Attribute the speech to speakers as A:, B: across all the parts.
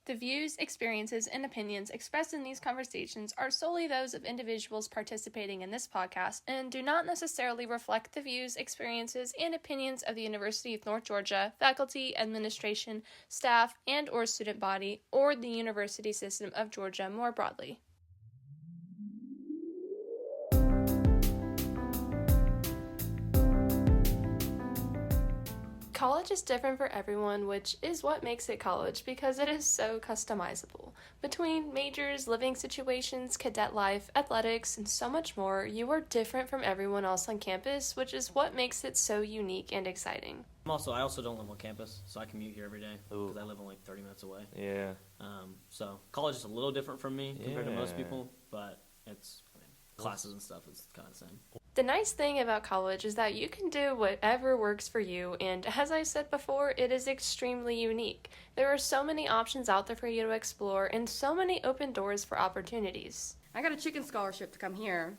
A: The views, experiences, and opinions expressed in these conversations are solely those of individuals participating in this podcast and do not necessarily reflect the views, experiences, and opinions of the University of North Georgia, faculty, administration, staff, and/or student body, or the university system of Georgia more broadly. College is different for everyone, which is what makes it college because it is so customizable. Between majors, living situations, cadet life, athletics, and so much more, you are different from everyone else on campus, which is what makes it so unique and exciting.
B: I also don't live on campus, so I commute here every day because I live only 30 minutes away.
C: Yeah.
B: So college is a little different from me compared to most people, but classes and stuff is kind of the same.
A: The nice thing about college is that you can do whatever works for you, and as I said before, it is extremely unique. There are so many options out there for you to explore, and so many open doors for opportunities.
D: I got a chicken scholarship to come here.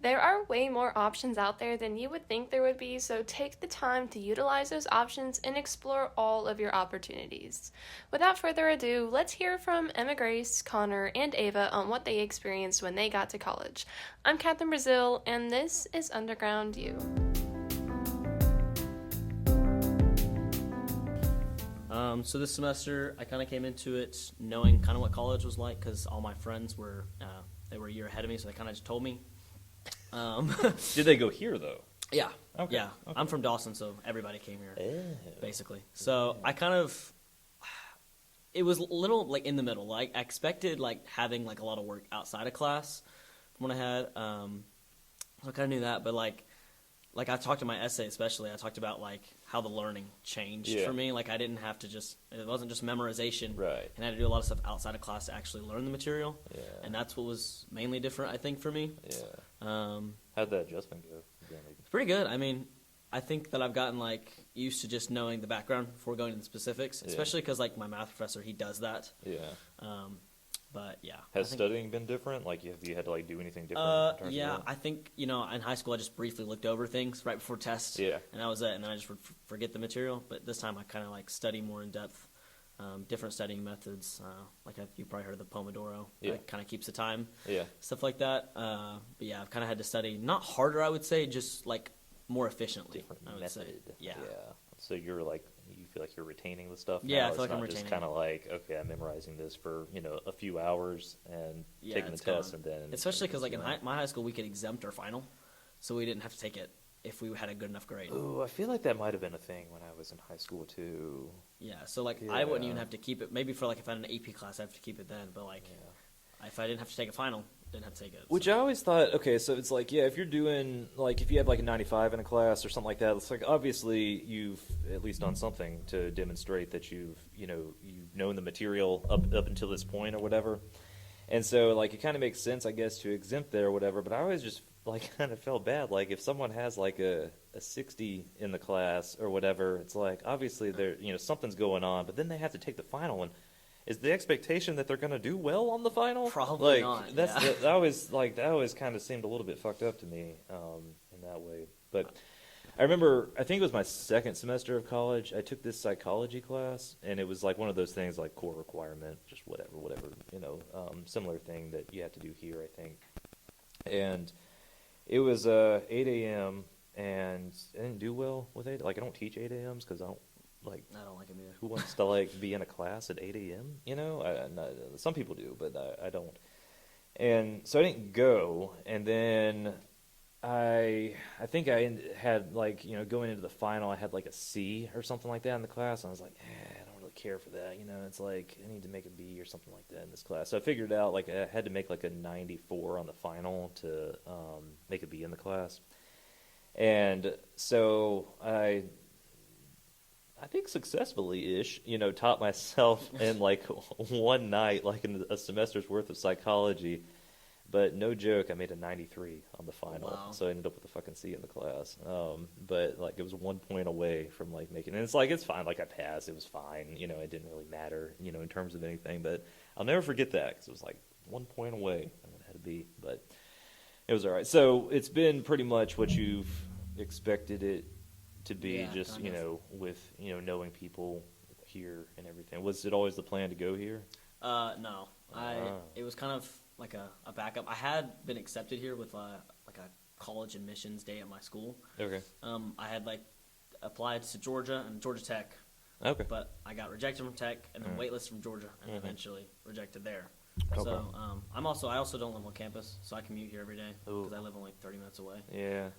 A: There are way more options out there than you would think there would be, so take the time to utilize those options and explore all of your opportunities. Without further ado, let's hear from Emma Grace, Connor, and Ava on what they experienced when they got to college. I'm Catherine Brazil, and this is Underground U.
B: So this semester, I kind of came into it knowing kind of what college was like because all my friends were a year ahead of me, so they kind of just told me.
C: Did they go here though?
B: Yeah.
C: Okay.
B: Yeah.
C: Okay.
B: I'm from Dawson, so everybody came here, basically.
C: Oh.
B: So it was a little like in the middle. Like I expected like having like a lot of work outside of class from what I had. So I kind of knew that, but like I talked in my essay especially, I talked about like how the learning changed for me. Like I didn't have to it wasn't just memorization.
C: Right.
B: And I had to do a lot of stuff outside of class to actually learn the material.
C: Yeah.
B: And that's what was mainly different, I think, for me.
C: Yeah. How'd that adjustment go?
B: It's pretty good. I mean, I think that I've gotten like used to just knowing the background before going into the specifics, especially because like my math professor, he does that.
C: Yeah.
B: But yeah.
C: Has studying been different? Like, have you had to like do anything different? In terms
B: Yeah,
C: of
B: I think in high school I just briefly looked over things right before tests.
C: Yeah.
B: And that was it, and then I just would forget the material. But this time I kind of like study more in depth, different studying methods. You probably heard of the Pomodoro.
C: Yeah.
B: That kind of keeps the time.
C: Yeah.
B: Stuff like that. But yeah, I've kind of had to study not harder, I would say, just like more efficiently.
C: Different
B: I would
C: method.
B: say. Yeah.
C: So you feel like you're retaining the stuff.
B: Yeah,
C: now?
B: I feel like I'm
C: It's
B: retaining.
C: not just kind of like, okay, I'm memorizing this for a few hours and taking the
B: it's
C: test,
B: gone.
C: and then
B: Especially because like in my high school we could exempt our final, so we didn't have to take it if we had a good enough grade.
C: Ooh, I feel like that might have been a thing when I was in high school too.
B: Yeah, so like I wouldn't even
C: Yeah.
B: have to keep it. Maybe for like if I had an AP class, I have to keep it then. But like if I didn't have to take a final, didn't have to take it.
E: Which I always thought, okay, so it's like, yeah, if you're doing, like, if you have like a 95 in a class or something like that, it's like, obviously you've at least done something to demonstrate that you've known the material up until this point or whatever. And so, like, it kind of makes sense, I guess, to exempt there or whatever, but I always just, like, kind of felt bad. Like, if someone has, like, a 60 in the class or whatever, it's like, obviously, something's going on, but then they have to take the final, and is the expectation that they're going to do well on the final?
B: Probably
E: like,
B: not.
E: That always kind of seemed a little bit fucked up to me in that way. But I remember, I think it was my second semester of college. I took this psychology class, and it was like one of those things like core requirement, just whatever, similar thing that you have to do here, I think. And it was 8 a.m. and I didn't do well with 8. Like, I don't teach 8 a.m.s because I don't like
B: it either.
E: who wants to like be in a class at 8 a.m. Some people do, but I don't. And so I didn't go. And then I think I had like going into the final, I had like a C or something like that in the class. And I was like, I don't really care for that. It's like I need to make a B or something like that in this class. So I figured out like I had to make like a 94 on the final to make a B in the class. And so I think successfully-ish, taught myself in like one night, like in a semester's worth of psychology. But no joke, I made a 93 on the final,
B: Wow.
E: so I ended up with a fucking C in the class. But like it was 1 point away from like making, and it's like it's fine. Like I passed, it was fine. It didn't really matter, in terms of anything. But I'll never forget that because it was like 1 point away. I would have had to be, but it was all right. So it's been pretty much what you've expected it to be,
B: Yeah,
E: just
B: kind of.
E: with knowing people here and everything. Was it always the plan to go here?
B: No,
E: Ah.
B: it was kind of like a backup. I had been accepted here with like a college admissions day at my school.
E: Okay.
B: I had like applied to Georgia and Georgia Tech,
E: Okay.
B: but I got rejected from Tech and then
E: Mm.
B: waitlisted from Georgia and
E: Mhm.
B: eventually rejected there.
E: Okay.
B: So I also don't live on campus, so I commute here every day
E: Ooh.
B: because I live only 30 minutes away.
E: Yeah.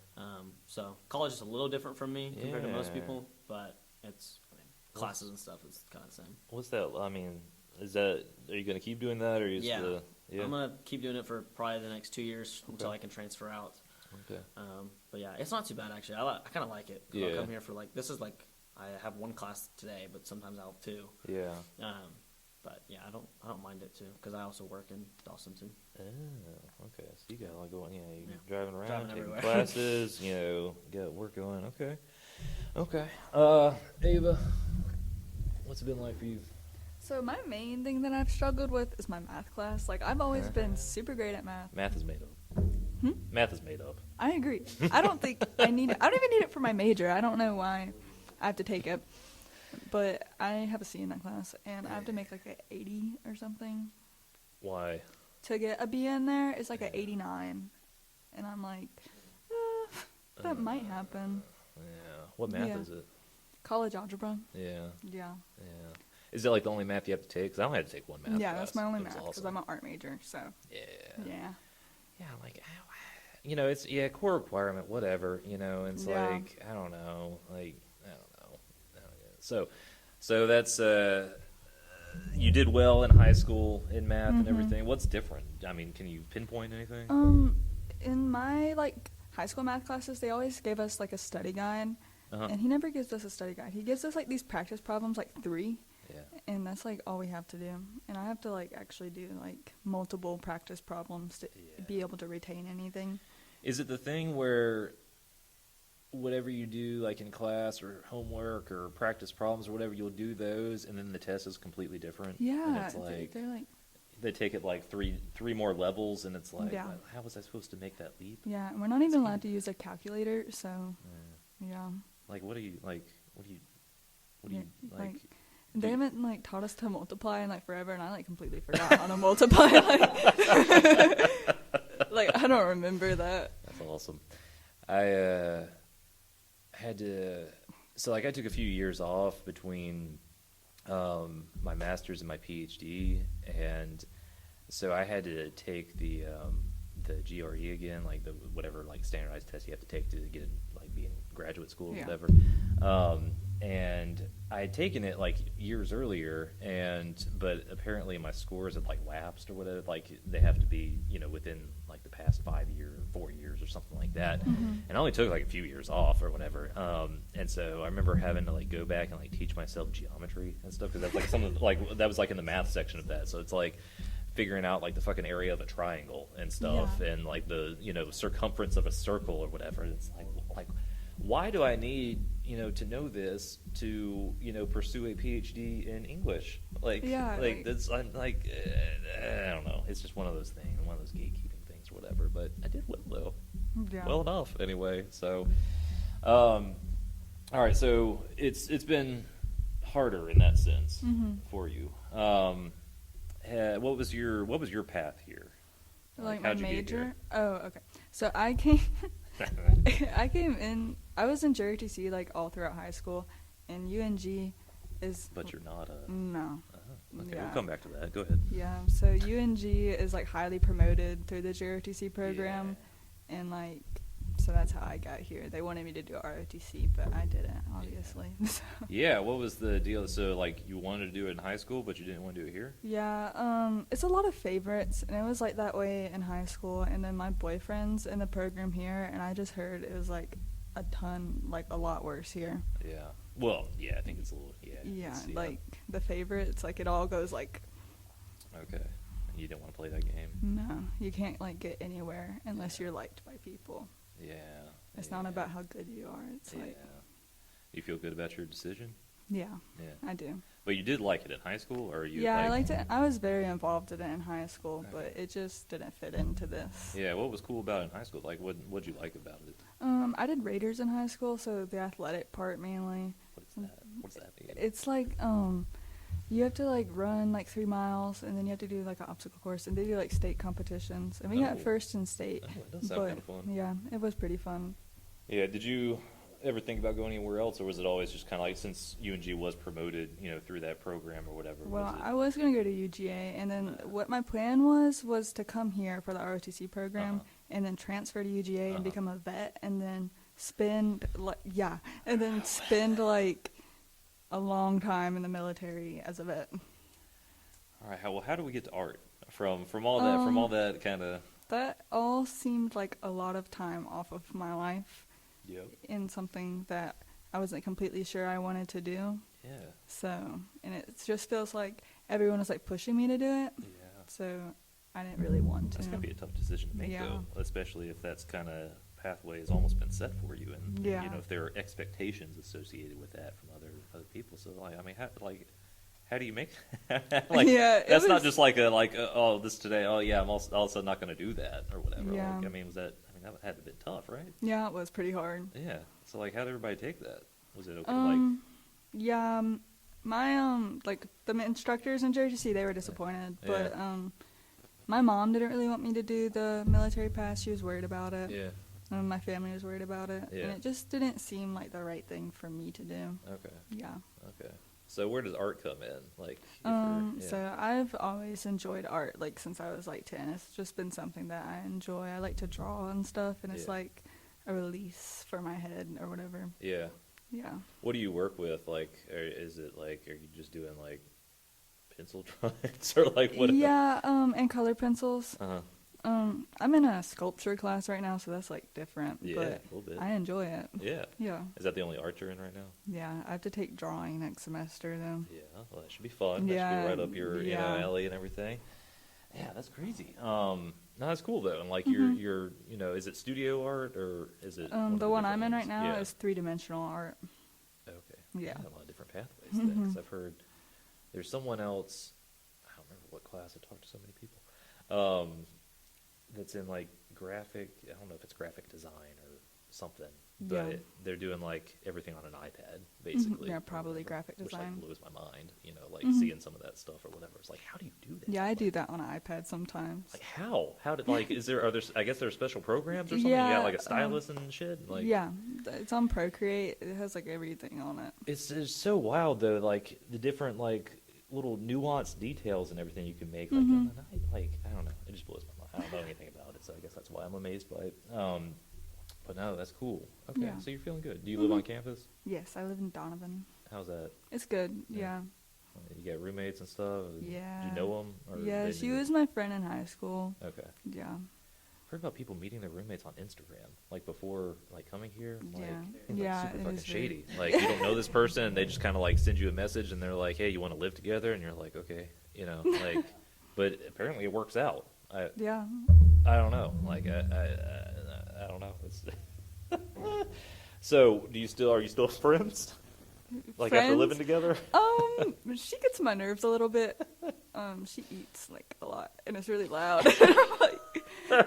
B: So college is a little different from me compared to most
E: Yeah.
B: people, but classes and stuff is kind of the same.
E: What's that? I mean, are you going to keep doing that, or
B: Yeah.
E: Yeah.
B: I'm gonna keep doing it for probably the next 2 years until
E: Okay.
B: I can transfer out.
E: Okay.
B: But yeah, it's not too bad actually. I kind of like it. 'Cause
E: Yeah.
B: I'll come here for this is I have one class today, but sometimes I'll have two.
E: Yeah.
B: But yeah, I don't mind it too because I also work in Dawson too.
E: Oh, okay. So you got a lot going. Yeah, you're
B: Yeah.
E: driving around,
B: Driving
E: taking
B: everywhere.
E: classes. Got work going. Okay. Okay. Ava, what's it been like for you?
F: So my main thing that I've struggled with is my math class. Like I've always been super great at math.
E: Math is made up. Math is made up.
F: I agree. I don't think I need it. I don't even need it for my major. I don't know why I have to take it. But I have a C in that class, and I have to make like an 80 or something.
E: Why?
F: To get a B in there, it's like an 89. And I'm like, that might happen.
E: Yeah. What math
F: Yeah.
E: is it?
F: College algebra.
E: Yeah.
F: Yeah.
E: Yeah. Is that like the only math you have to take? Because I only had to take one math.
F: Yeah,
E: class.
F: that's my only
E: It was
F: math because
E: awesome.
F: I'm an art major. So,
E: Yeah.
F: yeah.
E: Yeah, like, it's core requirement, whatever, and it's
F: Yeah.
E: like, I don't know, like, I don't know. So that's, you did well in high school in math and everything. What's different? I mean, can you pinpoint anything?
F: In my like high school math classes, they always gave us like a study guide,
E: Uh-huh.
F: and he never gives us a study guide. He gives us like these practice problems, like 3,
E: Yeah.
F: and that's like all we have to do. And I have to like actually do like multiple practice problems to be able to retain anything.
E: Is it the thing where whatever you do, like in class or homework or practice problems or whatever, you'll do those, and then the test is completely different? And
F: Yeah,
E: it's like,
F: they're like,
E: they take it like three more levels, and it's like,
F: Yeah.
E: well, how was I supposed to make that leap?
F: yeah, and we're not even allowed to use a calculator, so yeah.
E: Like, what do you
F: Yeah,
E: like?
F: They haven't like taught us to multiply in like forever, and I like completely forgot how to multiply. Like I don't remember that.
E: That's awesome. I had to, so like I took a few years off between my master's and my PhD, and so I had to take the GRE again, like the whatever like standardized test you have to take to get in, like be in graduate school or
F: Yeah.
E: whatever. And I had taken it like years earlier, but apparently my scores had like lapsed or whatever. Like they have to be within like the past 5 years, 4 years or something like that. And I only took like a few years off or whatever. And so I remember having to like go back and like teach myself geometry and stuff because that's like some of like that was like in the math section of that. So it's like figuring out like the fucking area of a triangle and stuff,
F: Yeah.
E: and like the circumference of a circle or whatever. It's like why do I need to know this to pursue a PhD in English?
F: Yeah, like-
E: that's I'm like I don't know. It's just one of those things, one of those gatekeeping things or whatever. But I did well though,
F: Yeah.
E: well enough anyway. So, all right. So it's been harder in that sense for you. What was your path here?
F: Like my
E: how'd you get
F: major.
E: here?
F: Oh, okay. So I came. I came in. I was in JRTC like all throughout high school, and UNG is.
E: But you're not a.
F: No.
E: Okay,
F: Yeah.
E: we'll come back to that. Go ahead.
F: Yeah. So UNG is like highly promoted through the JRTC program, and like, so that's how I got here. They wanted me to do ROTC, but I didn't, obviously. So.
E: Yeah, what was the deal? So, like, you wanted to do it in high school, but you didn't want to do it here?
F: Yeah, it's a lot of favorites, and it was like that way in high school, and then my boyfriend's in the program here, and I just heard it was like a lot worse here.
E: Yeah. Well, yeah, I think it's a little,
F: Yeah,
E: it's-
F: like the favorites, like it all goes like,
E: Okay. You didn't want to play that game?
F: no, you can't like get anywhere unless you're liked by people.
E: Yeah.
F: It's not about how good you are. It's like,
E: You feel good about your decision?
F: yeah,
E: Yeah.
F: I do.
E: But you did like it in high school, or you?
F: Yeah, I liked it. I was very involved in it in high school, but it just didn't fit into this.
E: Yeah. What was cool about it in high school? Like, what'd you like about it?
F: I did Raiders in high school, so the athletic part mainly.
E: What is that? What does that mean?
F: It's like you have to like run like 3 miles, and then you have to do like an obstacle course, and they do like state competitions, and we got
E: Oh.
F: first in state.
E: Oh, it does sound
F: but
E: kind of fun.
F: yeah, it was pretty fun.
E: Yeah, did you ever think about going anywhere else, or was it always just kind of like, since UNG was promoted, through that program or whatever?
F: Well,
E: was it?
F: I was gonna go to UGA, and then what my plan was to come here for the ROTC program,
E: Uh-huh.
F: and then transfer to UGA
E: Uh-huh.
F: and become a vet, and then spend like a long time in the military as a vet.
E: All right, how do we get to art from all that kind of?
F: That all seemed like a lot of time off of my life
E: Yep.
F: in something that I wasn't completely sure I wanted to do.
E: Yeah.
F: So, and it just feels like everyone was like pushing me to do it.
E: Yeah.
F: So I didn't really want to.
E: That's gonna be a tough decision to make,
F: Yeah.
E: though, especially if that's kind of pathway has almost been set for you, and
F: Yeah.
E: if there are expectations associated with that from other people. So, like, I mean, how do you make like?
F: Yeah, it
E: that's not
F: was-
E: just like oh, this today. Oh yeah, I'm all of a sudden not gonna do that or whatever.
F: Yeah.
E: Like, I mean, that had to have been tough, right?
F: Yeah, it was pretty hard.
E: Yeah. So, like, how did everybody take that? Was it okay?
F: Yeah, my like the instructors in JRTC, they were disappointed,
E: Yeah.
F: but my mom didn't really want me to do the military pass. She was worried about it.
E: Yeah.
F: And my family was worried about it,
E: Yeah.
F: and it just didn't seem like the right thing for me to do.
E: Okay.
F: Yeah.
E: Okay. So where does art come in? Like, if you're- yeah.
F: So I've always enjoyed art, like since I was like 10. It's just been something that I enjoy. I like to draw and stuff, and it's
E: Yeah.
F: like a release for my head or whatever.
E: Yeah.
F: Yeah.
E: What do you work with? Like, are you just doing like pencil drawings or like what?
F: Yeah, and color pencils.
E: Uh-huh.
F: I'm in a sculpture class right now, so that's like different.
E: Yeah,
F: but
E: a little bit.
F: I enjoy it.
E: Yeah.
F: Yeah.
E: Is that the only art you're in right now?
F: Yeah, I have to take drawing next semester though.
E: Yeah. Well, that should be fun.
F: Yeah,
E: That should be right up your
F: yeah.
E: alley and everything. Yeah, that's crazy. No, that's cool though. And like
F: Mm-hmm.
E: you're is it studio art or is it? of
F: The one
E: different
F: I'm in right
E: ones?
F: now
E: Yeah.
F: is 3-dimensional art.
E: Okay.
F: Yeah.
E: A lot of different pathways there. 'Cause I've heard there's someone else. I don't remember what class. I talked to so many people. That's in like graphic. I don't know if it's graphic design or something, but
F: Yeah.
E: they're doing like everything on an iPad, basically.
F: Yeah,
E: or
F: probably
E: whatever,
F: graphic
E: which
F: design.
E: like blows my mind. Like
F: Mhm.
E: seeing some of that stuff or whatever. It's like, how do you do that?
F: Yeah, I
E: Like,
F: do that on an iPad sometimes.
E: Like how? How did like? Are there? I guess there are special programs or something. You
F: Yeah,
E: got like a stylus and shit. Like
F: yeah, it's on Procreate. It has like everything on it.
E: It's so wild though, like the different like little nuanced details and everything you can make. Like,
F: Mhm.
E: on the night, like I don't know, it just blows my mind. I don't know anything about it, so I guess that's why I'm amazed by it. But no, that's cool. Okay,
F: Yeah.
E: so you're feeling good. Do you live on campus?
F: Yes, I live in Donovan.
E: How's that?
F: It's good.
E: Yeah.
F: Yeah.
E: You got roommates and stuff. Do
F: Yeah.
E: you know them? Or
F: Yeah,
E: they
F: she
E: knew-
F: was my friend in high school.
E: Okay.
F: Yeah.
E: I've heard about people meeting their roommates on Instagram, like before, like coming here. Like,
F: Yeah.
E: it's,
F: Yeah,
E: like, super
F: it
E: fucking
F: is very-
E: shady. Like you don't know this person, and they just kind of like send you a message, and they're like, "Hey, you want to live together?" And you're like, "Okay," like. But apparently, it works out.
F: Yeah.
E: I don't know. Like I don't know. It's so, are you still friends? Like after
F: Friends?
E: living together?
F: She gets on my nerves a little bit. She eats like a lot, and it's really loud. I'm like,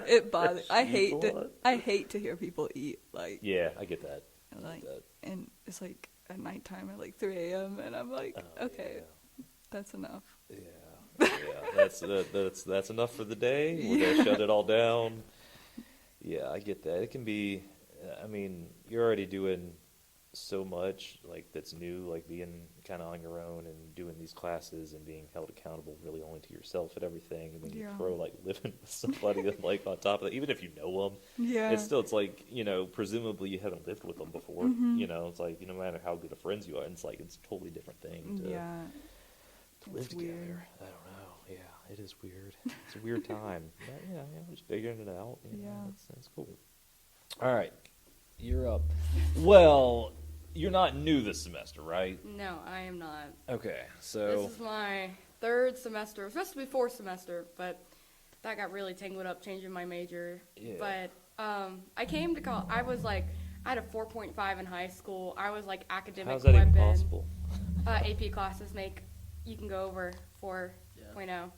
F: it bothers. I
E: She
F: hate
E: eats a
F: to.
E: lot?
F: I hate to hear people eat. Like,
E: Yeah, I get that.
F: like,
E: that.
F: and it's like at nighttime at like 3 a.m. and I'm like,
E: Oh,
F: okay, that's enough.
E: Yeah, that's enough for the day. We're gonna shut it all down. Yeah, I get that. It can be. I mean, you're already doing so much like that's new, like being kind of on your own and doing these classes and being held accountable really only to yourself and everything. And then you
F: Yeah.
E: throw like living with somebody like on top of that, even if you know them.
F: Yeah.
E: It's like, presumably you haven't lived with them before.
F: Mhm.
E: It's like, no matter how good of friends you are, it's like, it's a totally different thing to,
F: Yeah.
E: to live
F: It's
E: together.
F: weird.
E: I don't know. Yeah, it is weird. It's a weird time. But yeah, just figuring it out.
F: Yeah.
E: That's cool. All right. You're up. Well, you're not new this semester, right?
D: No, I am not.
E: Okay, so
D: This is my third semester. It was supposed to be fourth semester, but that got really tangled up changing my major.
E: Yeah.
D: But I came to college. I was like, I had a 4.5 in high school. I was like academic
E: how's that
D: weapon.
E: even possible?
D: AP classes you can go over 4.0.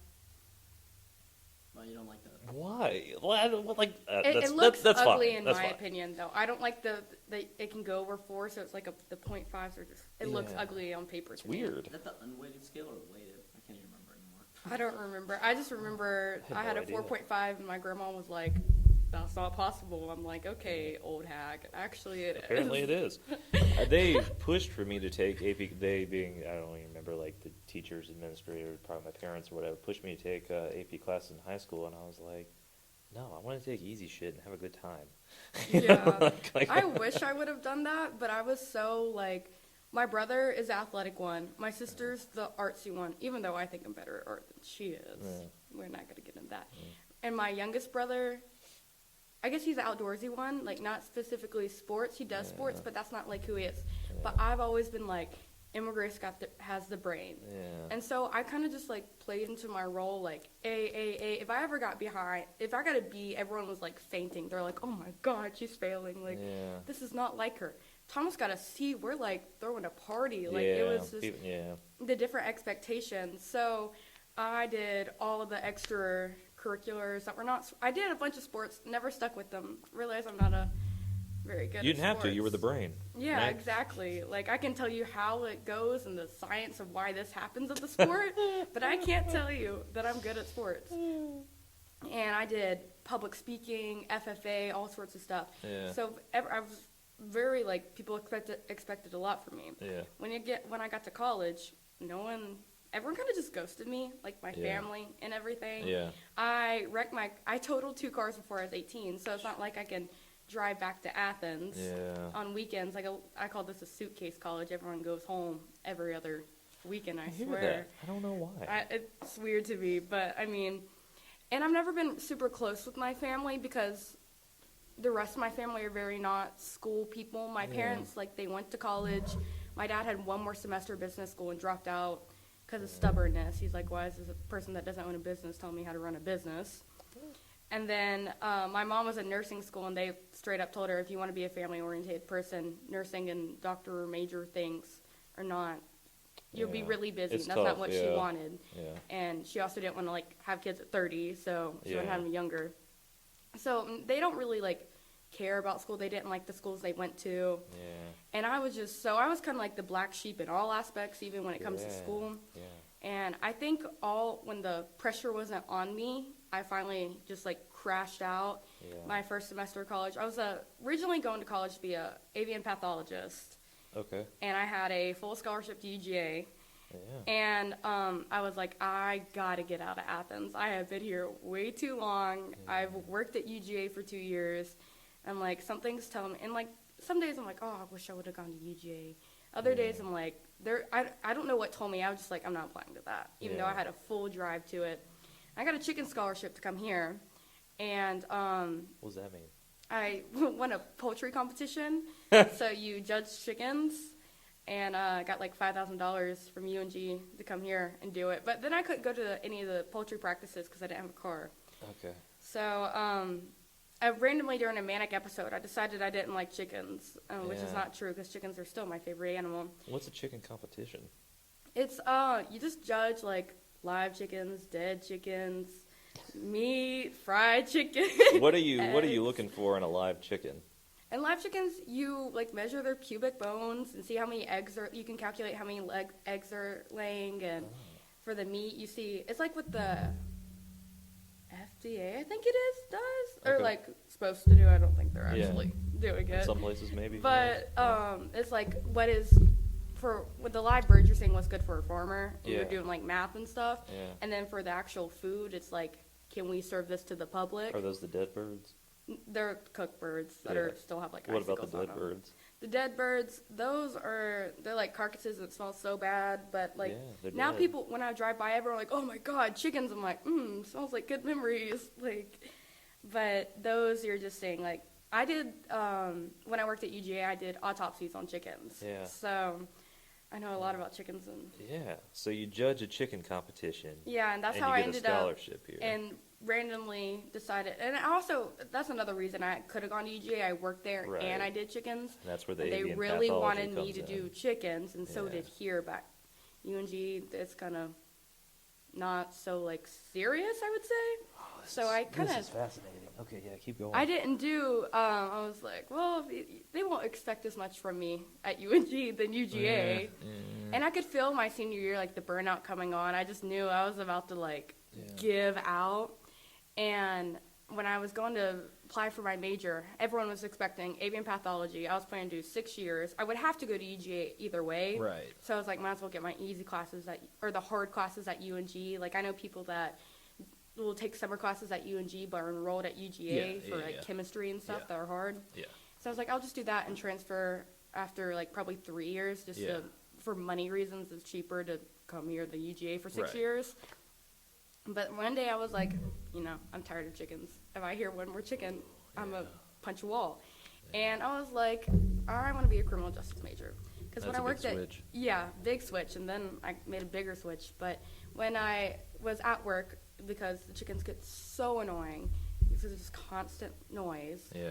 B: Why you don't like that?
E: Why? Well, I don't, well, like
D: It looks
E: that's
D: ugly
E: fine.
D: in
E: That's
D: my
E: fine.
D: opinion, though. I don't like the it can go over 4, so it's like the .5s are just. It looks
E: Yeah.
D: ugly on paper.
E: It's
D: to me.
E: weird.
B: Is that the unweighted scale or weighted? I can't even remember anymore.
D: I don't remember. I just remember
E: I
D: I
E: had
D: had
E: no
D: a
E: idea.
D: 4.5, and my grandma was like, "That's not possible." I'm like, "Okay, old hag. Actually, it is."
E: Apparently it is. They pushed for me to take AP. They being, I don't even remember, like the teachers, administrator, probably my parents or whatever, pushed me to take AP classes in high school, and I was like, no, I want to take easy shit and have a good time.
D: Yeah.
E: Like,
D: I wish I would have done that, but I was so like, my brother is the athletic one, my sister's the artsy one, even though I think I'm better at art than she is.
E: Yeah.
D: We're not gonna get into that. And my youngest brother, I guess he's the outdoorsy one, like not specifically sports. He does sports,
E: Yeah.
D: but that's not like who he is.
E: Yeah.
D: But I've always been like, Emma Grace has the brain.
E: Yeah.
D: And so I kind of just like played into my role, like if I ever got behind, if I got a B, everyone was like fainting. They're like, oh my God, she's failing. Like,
E: Yeah.
D: this is not like her. Thomas got a C. We're like throwing a party. Like
E: yeah.
D: it was just
E: Yeah.
D: the different expectations. So I did all of the extra curriculars that were not. I did a bunch of sports, never stuck with them. Realized I'm not a very good.
E: You didn't have to. You were the
D: sports.
E: brain.
D: Yeah,
E: right?
D: exactly. Like I can tell you how it goes and the science of why this happens at the sport, but I can't tell you that I'm good at sports. And I did public speaking, FFA, all sorts of stuff.
E: Yeah.
D: So I was very like people expected a lot from me.
E: Yeah.
D: When I got to college, everyone kind of just ghosted me, like my
E: Yeah.
D: family and everything.
E: Yeah.
D: I totaled 2 cars before I was 18, so it's not like I can drive back to Athens
E: Yeah.
D: on weekends. Like I call this a suitcase college. Everyone goes home every other weekend. I
E: I hear
D: swear.
E: that. I don't know why.
D: It's weird to me, but I mean, and I've never been super close with my family because the rest of my family are very not school people. My
E: Yeah.
D: parents, like, they went to college. My dad had one more semester of business school and dropped out because of stubbornness. He's like, why is this a person that doesn't own a business telling me how to run a business? And then my mom was at nursing school, and they straight up told her, if you want to be a family-oriented person, nursing and doctor major things are not. You'll be
E: Yeah.
D: really busy.
E: It's
D: That's
E: tough,
D: not what she
E: yeah.
D: wanted.
E: Yeah.
D: And she also didn't want to like have kids at 30, so she wanted to
E: Yeah.
D: have them younger. So they don't really like care about school. They didn't like the schools they went to.
E: Yeah.
D: And I was kind of like the black sheep in all aspects, even when it comes to
E: Yeah.
D: school.
E: Yeah.
D: And I think when the pressure wasn't on me, I finally just like crashed out.
E: Yeah.
D: My first semester of college, I was originally going to college to be a avian pathologist,
E: Okay.
D: and I had a full scholarship to UGA.
E: Yeah.
D: And I was like, I gotta get out of Athens. I have been here way too long. I've worked at UGA for 2 years. And like something's telling me, and like some days I'm like, oh, I wish I would have gone to UGA. Other days I'm like, I don't know what told me. I was just like, I'm not applying to that, even though I
E: Yeah.
D: had a full drive to it. I got a chicken scholarship to come here, and
E: What does that mean?
D: I won a poultry competition. So you judge chickens, and I got like $5,000 from UNG to come here and do it. But then I couldn't go to any of the poultry practices because I didn't have a car.
E: Okay.
D: So I randomly during a manic episode, I decided I didn't like chickens, which is
E: Yeah.
D: not true because chickens are still my favorite animal.
E: What's a chicken competition?
D: It's you just judge like live chickens, dead chickens, meat, fried chicken.
E: What are you
D: Eggs.
E: looking for in a live chicken?
D: And live chickens, you like measure their pubic bones and see how many eggs you can calculate how many eggs they're laying, and for the meat, you see it's like what the FDA, I think it does, or
E: Okay.
D: like supposed to do. I don't think they're
E: Yeah.
D: actually doing
E: In
D: it.
E: some places maybe.
D: But
E: Yeah.
D: it's like with the live birds, you're saying what's good for a farmer, and you're
E: Yeah.
D: doing like math and stuff.
E: Yeah.
D: And then for the actual food, it's like, can we serve this to the public?
E: Are those the dead birds?
D: They're cooked birds that
E: Yeah.
D: still have like
E: What about the
D: icicles on
E: dead
D: them.
E: birds?
D: The dead birds, they're like carcasses that smell so bad, but like
E: Yeah, they're
D: now
E: dead.
D: people, when I drive by, everyone like, oh my God, chickens. I'm like, smells like good memories. Like, but those you're just saying, like, I did, when I worked at UGA, I did autopsies on chickens.
E: Yeah.
D: So I know a lot about chickens, and
E: Yeah. So you judge a chicken competition.
D: yeah, and that's
E: and
D: how
E: you
D: I
E: get a
D: ended up.
E: scholarship here.
D: And randomly decided, and also that's another reason I could have gone to UGA. I worked there
E: Right.
D: and I did chickens.
E: And that's where the
D: And they
E: avian
D: really
E: pathology
D: wanted me
E: comes
D: to
E: in.
D: do chickens, and so
E: Yeah.
D: did here. But UNG, it's kind of not so like serious, I would say. So I kind
E: This is
D: of,
E: fascinating. Okay, yeah, keep going.
D: I didn't do, I was like, well, they won't expect as much from me at UNG than UGA. And I could feel my senior year, like the burnout coming on. I just knew I was about to like give out. And when I was going to apply for my major, everyone was expecting avian pathology. I was planning to do 6 years. I would have to go to UGA either way.
E: Right.
D: So I was like, might as well get my easy classes or the hard classes at UNG. Like I know people that will take summer classes at UNG but are enrolled at UGA for chemistry and stuff that are hard.
E: Yeah.
D: So I was like, I'll just do that and transfer after like probably 3 years just for money reasons. It's cheaper to come here to UGA for 6 years. But one day I was like, I'm tired of chickens. If I hear one more chicken, I'm a punch a wall. And I was like, I want to be a criminal justice major. Because when I worked at, big switch. And then I made a bigger switch. But when I was at work, because the chickens get so annoying, because there's just constant noise. Yeah.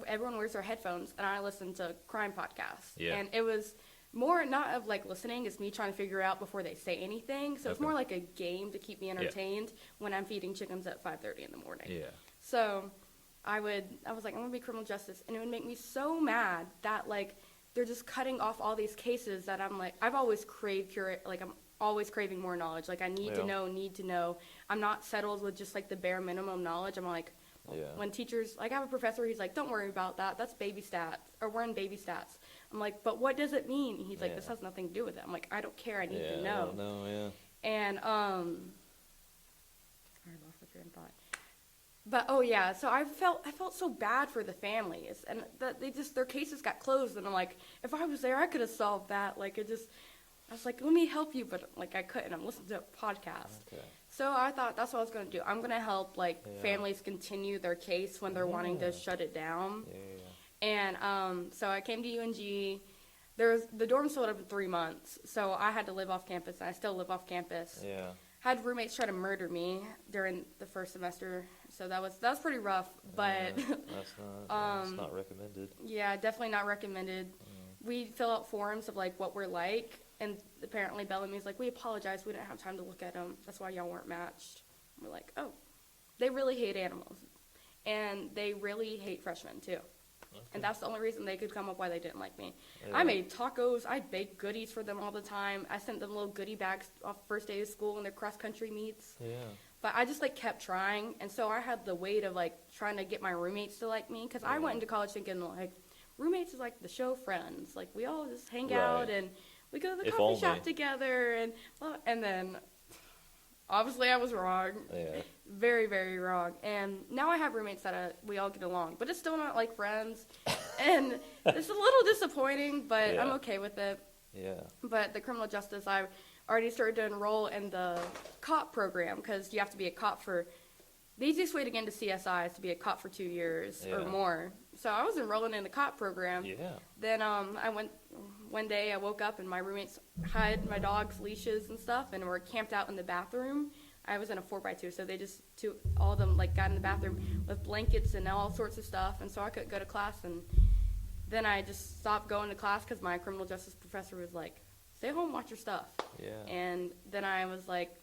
D: Everyone wears their headphones, and I listen to crime podcasts. Yeah. And it was more not of like listening, it's me trying to figure out before they say anything. So it's more like a game to keep me entertained when I'm feeding chickens at 5:30 in the morning. Yeah. So I was like, I'm gonna be criminal justice, and it would make me so mad that like they're just cutting off all these cases that I'm like, I've always I'm always craving more knowledge. Like I need to know. I'm not settled with just like the bare minimum knowledge. I'm like, when teachers, like I have a professor, he's like, don't worry about that. That's baby stats, or we're in baby stats. I'm like, but what does it mean? He's like, this has nothing to do with it. I'm like, I don't care. I need to know.
E: I don't know,
D: And I lost my train of thought. But so I felt so bad for the families, and that their cases got closed. And I'm like, if I was there, I could have solved that. Like I was like, let me help you, but like I couldn't. I'm listening to a podcast. Okay. So I thought that's what I was going to do. I'm going to help families continue their case when they're wanting to shut it down. And so I came to UNG. The dorms filled up in 3 months, so I had to live off campus, and I still live off campus. Yeah. Had roommates try to murder me during the first semester, so that was pretty rough. But
E: that's not recommended.
D: Yeah, definitely not recommended. We fill out forms of like what we're like, and apparently Bellamy's like, we apologize, we didn't have time to look at them. That's why y'all weren't matched. We're like, oh, they really hate animals, and they really hate freshmen too. Okay. And that's the only reason they could come up why they didn't like me. Yeah. I made tacos. I baked goodies for them all the time. I sent them little goodie bags off first day of school in their cross-country meets. Yeah. But I just, like, kept trying. And so I had the weight of, like, trying to get my roommates to like me. Because I went into college thinking, like, roommates is like the show Friends. Like, we all just hang out and we go to the coffee shop together. And then, obviously, I was wrong. Yeah. Very, very wrong. And now I have roommates that we all get along. But it's still not like friends. And it's a little disappointing, but I'm okay with it. Yeah. But the criminal justice, I've already started to enroll in the COP program because you have to be a COP for the easiest way to get into CSI is to be a COP for 2 years or more. So I was enrolling in the COP program. Yeah. Then I went one day. I woke up and my roommates had my dog's leashes and stuff, and were camped out in the bathroom. I was in a 4x2, so they just all of them like got in the bathroom with blankets and all sorts of stuff, and so I couldn't go to class. And then I just stopped going to class because my criminal justice professor was like, "Stay home, watch your stuff." Yeah. And then I was like,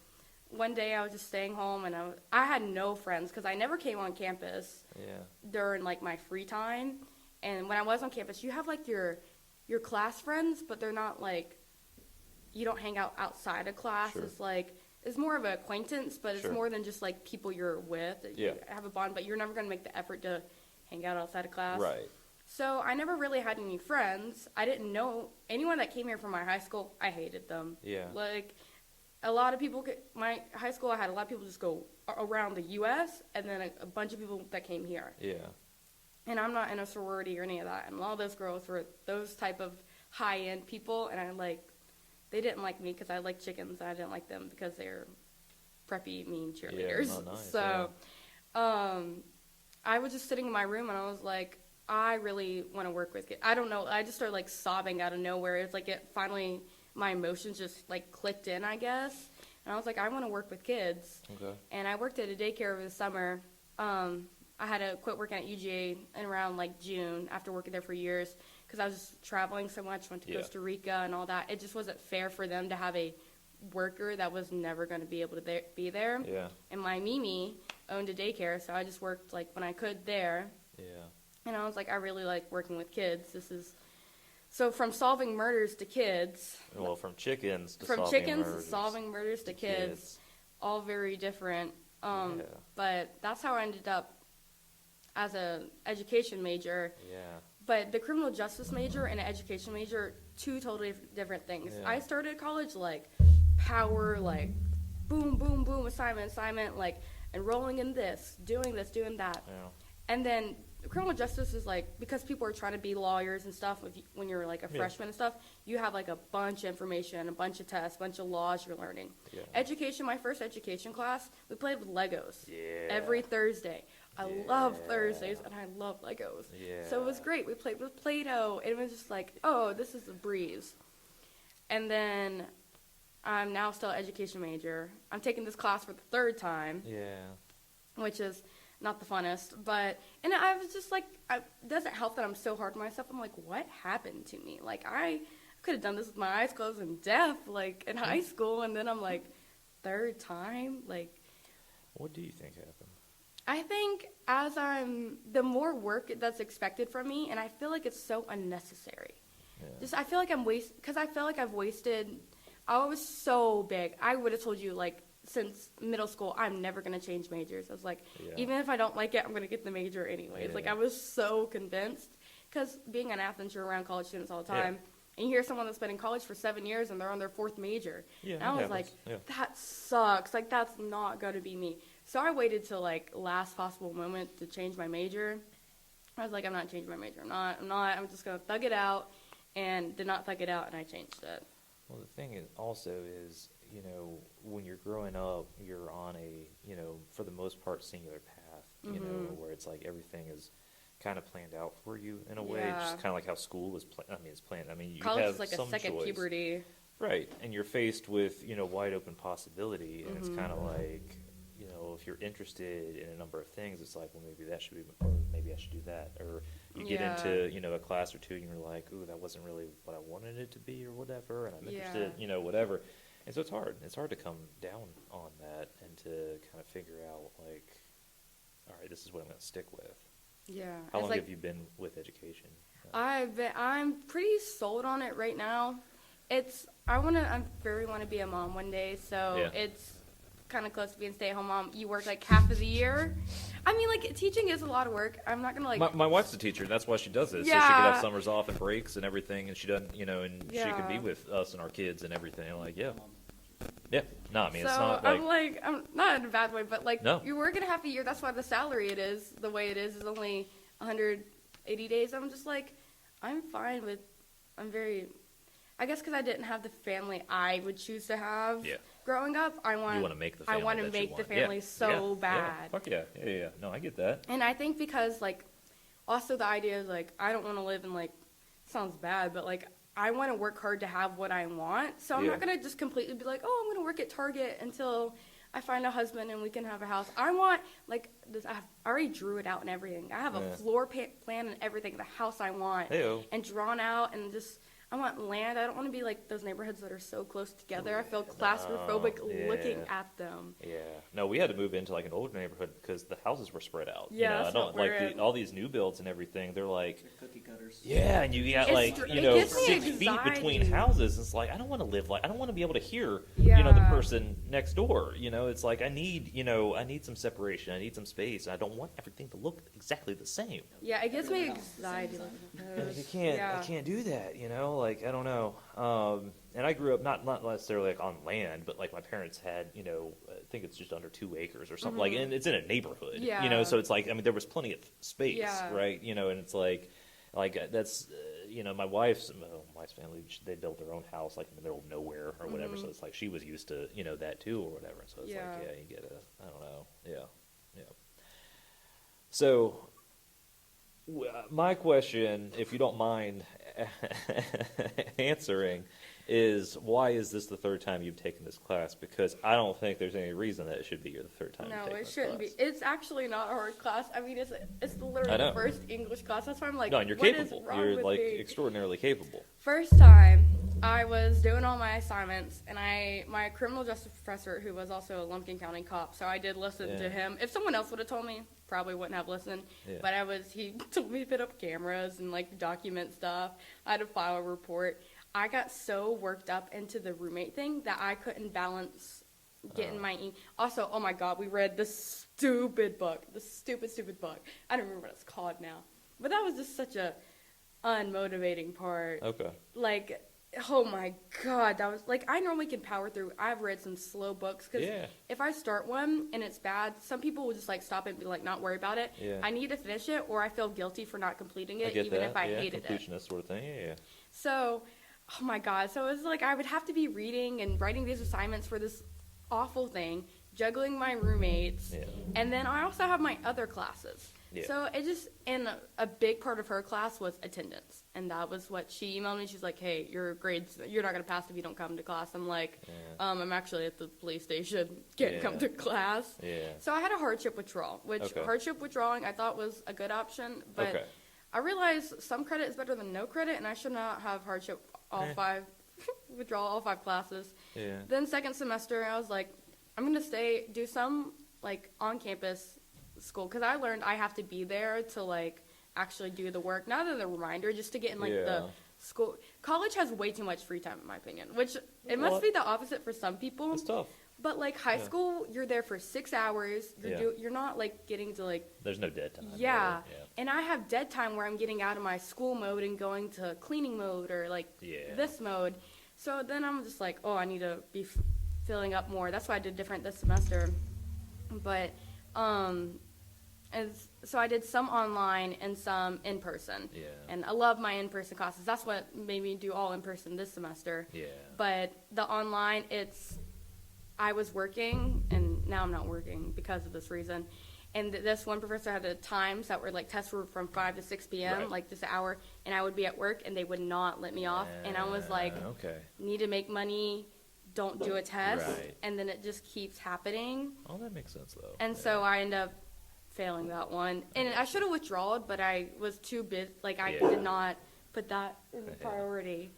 D: one day I was just staying home, and I had no friends because I never came on campus. Yeah. During like my free time, and when I was on campus, you have like your class friends, but they're not like, you don't hang out outside of class. Sure. It's like, it's more of an acquaintance, but it's more than just like people you're with. Yeah. You have a bond, but you're never going to make the effort to hang out outside of class. Right. So I never really had any friends. I didn't know anyone that came here from my high school. I hated them. Yeah. Like, a lot of people, my high school, I had a lot of people just go around the U.S., and then a bunch of people that came here. Yeah. And I'm not in a sorority or any of that. And all those girls were those type of high-end people, and they didn't like me because I like chickens. I didn't like them because they're preppy, mean cheerleaders. Yeah, nice, so I was just sitting in my room, and I was like, I really want to work with kids. I don't know. I just started like sobbing out of nowhere. It's like it finally, my emotions just like clicked in, I guess. And I was like, I want to work with kids. Okay. And I worked at a daycare over the summer. I had to quit working at UGA in around like June after working there for years because I was just traveling so much. Went to Costa Rica and all that. It just wasn't fair for them to have a worker that was never going to be able to be there.
E: Yeah.
D: And my Mimi owned a daycare, so I just worked like when I could there.
E: Yeah.
D: And I was like, I really like working with kids. So from solving murders to kids,
E: Well, from chickens to
D: from
E: solving
D: chickens
E: murders
D: to solving murders to kids, all very different.
E: Yeah.
D: But that's how I ended up as a education major.
E: Yeah.
D: But the criminal justice major and an education major, two totally different things.
E: Yeah.
D: I started college like power, like boom, boom, boom, assignment, like enrolling in this, doing that.
E: Yeah.
D: And then criminal justice is like, because people are trying to be lawyers and stuff, when you're like a
E: Yeah.
D: freshman and stuff, you have like a bunch of information, a bunch of tests, a bunch of laws you're learning.
E: Yeah.
D: Education, my first education class, we played with Legos
E: Yeah.
D: every Thursday. I
E: Yeah.
D: love Thursdays, and I love Legos.
E: Yeah.
D: So it was great. We played with Play-Doh, and it was just like, oh, this is a breeze. And then I'm now still an education major. I'm taking this class for the third time,
E: Yeah.
D: which is not the funnest. And I was just like, it doesn't help that I'm so hard on myself. I'm like, what happened to me? Like, I could have done this with my eyes closed and deaf, like, in high school, and then I'm like, third time? Like,
E: What do you think happened?
D: I think the more work that's expected from me, and I feel like it's so unnecessary.
E: Yeah.
D: I feel like because I feel like I've wasted. I was so big. I would have told you like since middle school, I'm never gonna change majors. I was like,
E: Yeah.
D: even if I don't like it, I'm gonna get the major anyways.
E: Yeah.
D: Like I was so convinced, because being an Athens, you're around college students all the time. And you hear someone that's been in college for 7 years and they're on their fourth major.
E: Yeah,
D: And I
E: it
D: was like,
E: happens. Yeah.
D: that sucks. Like, that's not going to be me. So I waited till, like, last possible moment to change my major. I was like, I'm not changing my major. I'm just going to thug it out. And did not thug it out, and I changed it.
E: Well, the thing is also is, when you're growing up, you're on a, for the most part, singular path,
D: Mhm.
E: where it's like everything is kind of planned out for you in a way,
D: Yeah.
E: just kind of like how school is is planned. I mean, you
D: College
E: have
D: is like a
E: some
D: second
E: choice.
D: puberty.
E: Right, and you're faced with, wide open possibility, and it's
D: Mhm.
E: kind of like, if you're interested in a number of things, it's like, well, maybe that should be, or maybe I should do that, or you get
D: Yeah.
E: into, a class or two, and you're like, ooh, that wasn't really what I wanted it to be, or whatever, and I'm interested,
D: Yeah.
E: whatever, and so it's hard to come down on that, and to kind of figure out, like, all right, this is what I'm going to stick with.
D: Yeah.
E: How
D: It's
E: long
D: like,
E: have you been with education?
D: I'm pretty sold on it right now. I very want to be a mom one day, so
E: Yeah.
D: it's kind of close to being a stay-at-home mom. You work like half of the year. I mean, like, teaching is a lot of work. I'm not gonna
E: My wife's a teacher, and that's why she does this. So she could
D: Yeah.
E: have summers off and breaks and everything, and she doesn't, and she could be
D: Yeah.
E: with us and our kids and everything. Like, yeah. No, I mean,
D: so
E: it's not
D: I'm not in a bad way, but like
E: No.
D: you're working half a year. That's why the salary the way it is only 180 days. I'm just like, I'm fine with. I guess because I didn't have the family I would choose to have
E: Yeah.
D: growing up.
E: you want to make the family.
D: I want to
E: that you
D: make the
E: want.
D: family
E: Yeah.
D: so
E: Yeah.
D: bad.
E: Yeah. Fuck yeah. Yeah. No, I get that.
D: And I think because, like, also the idea is, like, I don't want to live in, like, sounds bad, but, like, I want to work hard to have what I want. So I'm
E: Yeah.
D: not going to just completely be like, oh, I'm going to work at Target until I find a husband and we can have a house. I want, like, I already drew it out and everything. I have
E: Yeah.
D: a floor plan and everything, the house I want.
E: Heyo.
D: And drawn out and just, I want land. I don't want to be like those neighborhoods that are so close together. I feel claustrophobic
E: yeah.
D: looking at them.
E: Yeah. No, we had to move into like an older neighborhood because the houses were spread out.
D: Yeah,
E: I
D: that's
E: don't
D: not where
E: like
D: it-
E: all these new builds and everything. They're like,
B: Cookie cutters.
E: yeah, and you got
D: It's
E: like
D: it gives me
E: 6 feet between
D: anxiety.
E: houses. It's like I don't want to live like I don't want to be able to hear the
D: Yeah.
E: person next door. It's like I need some separation. I need some space. I don't want everything to look exactly the same.
D: Yeah, it gives me anxiety.
E: I can't do that. Like I don't know. And I grew up not necessarily like on land, but like my parents had, I think it's just under 2 acres or something like, and it's in a neighborhood,
D: Yeah.
E: so it's like, I mean, there was plenty of space,
D: Yeah.
E: right? And it's like that's, my wife's family, they built their own house like in the middle of nowhere or whatever. So it's like she was used to, that too or whatever. So it's
D: Yeah.
E: like, yeah, you get I don't know. Yeah. So my question, if you don't mind answering, is why is this the third time you've taken this class? Because I don't think there's any reason that it should be your third time.
D: No,
E: you've taken
D: it
E: this
D: shouldn't
E: class.
D: be. It's actually not a hard class. I mean, it's
E: I
D: literally
E: know.
D: the first English class. That's why I'm like,
E: No, and you're
D: what is
E: capable.
D: wrong
E: You're
D: with
E: like
D: me?
E: extraordinarily capable.
D: First time, I was doing all my assignments, and my criminal justice professor, who was also a Lumpkin County cop, so I did listen
E: Yeah.
D: to him. If someone else would have told me, probably wouldn't have listened.
E: Yeah.
D: But he told me to put up cameras and like document stuff. I had to file a report. I got so worked up into the roommate thing that I couldn't balance getting my Also, oh my God, we read this stupid book, stupid book. I don't remember what it's called now, but that was just such a unmotivating part.
E: Okay.
D: Like, oh my God, that was like, I normally can power through. I've read some slow books because
E: Yeah.
D: if I start one and it's bad, some people will just like stop it and be like, not worry about it.
E: Yeah.
D: I need to finish it, or I feel guilty for not completing
E: I
D: it,
E: get
D: even
E: that.
D: if I
E: yeah,
D: hated it.
E: completionist sort of thing. Yeah.
D: So, oh my God, so it was like I would have to be reading and writing these assignments for this awful thing, juggling my roommates,
E: Yeah.
D: and then I also have my other classes.
E: Yeah.
D: So it just, and a big part of her class was attendance. And that was what she emailed me. She's like, hey, your grades, you're not going to pass if you don't come to class. I'm like,
E: Yeah.
D: I'm actually at the police station. Can't come
E: Yeah.
D: to class.
E: Yeah.
D: So I had a hardship withdrawal, which
E: Okay.
D: hardship withdrawing I thought was a good option. But
E: Okay.
D: I realized some credit is better than no credit, and I should not have hardship all
E: Eh.
D: 5, withdrawal all 5 classes.
E: Yeah.
D: Then second semester, I was like, I'm going to do some, like, on-campus school, because I learned I have to be there to, like, actually do the work, not as a reminder, just to get in, like,
E: Yeah.
D: the school. College has way too much free time, in my opinion, which it
E: Well,
D: must be the opposite for some people.
E: It's tough.
D: But, like, high
E: Yeah.
D: school, you're there for 6 hours.
E: Yeah.
D: You're not, like, getting to, like,
E: There's no dead time.
D: yeah.
E: Really.
D: And I have dead time where I'm getting out of my school mode and going to cleaning mode or, like,
E: Yeah.
D: this mode. So then I'm just like, oh, I need to be filling up more. That's why I did different this semester. But, so I did some online and some in person.
E: Yeah.
D: And I love my in person classes. That's what made me do all in person this semester.
E: Yeah.
D: But the online, I was working, and now I'm not working because of this reason. And this one professor had the times that were like tests were from 5 to 6 p.m.,
E: Right.
D: like just an hour, and I would be at work, and they would not let me off. And I was like,
E: okay.
D: need to make money, don't do a test.
E: Right.
D: And then it just keeps happening.
E: Oh, that makes sense though.
D: And so I end up failing that one. And I should have withdrawn, but I was too busy. Like, I
E: Yeah.
D: did not put that as a
E: Yeah.
D: priority.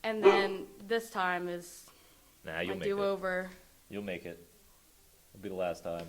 D: And then this time is
E: Nah, you'll
D: my
E: make it.
D: do-over.
E: You'll make it. It'll be the last time.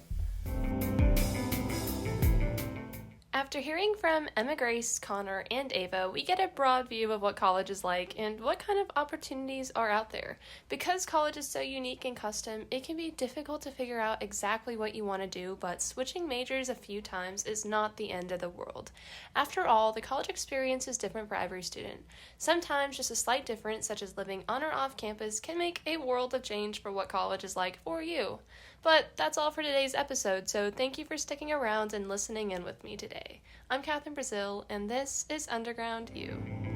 A: After hearing from Emma Grace, Connor, and Ava, we get a broad view of what college is like and what kind of opportunities are out there. Because college is so unique and custom, it can be difficult to figure out exactly what you want to do, but switching majors a few times is not the end of the world. After all, the college experience is different for every student. Sometimes just a slight difference, such as living on or off campus, can make a world of change for what college is like for you. But that's all for today's episode, so thank you for sticking around and listening in with me today. I'm Catherine Brazil, and this is Underground U.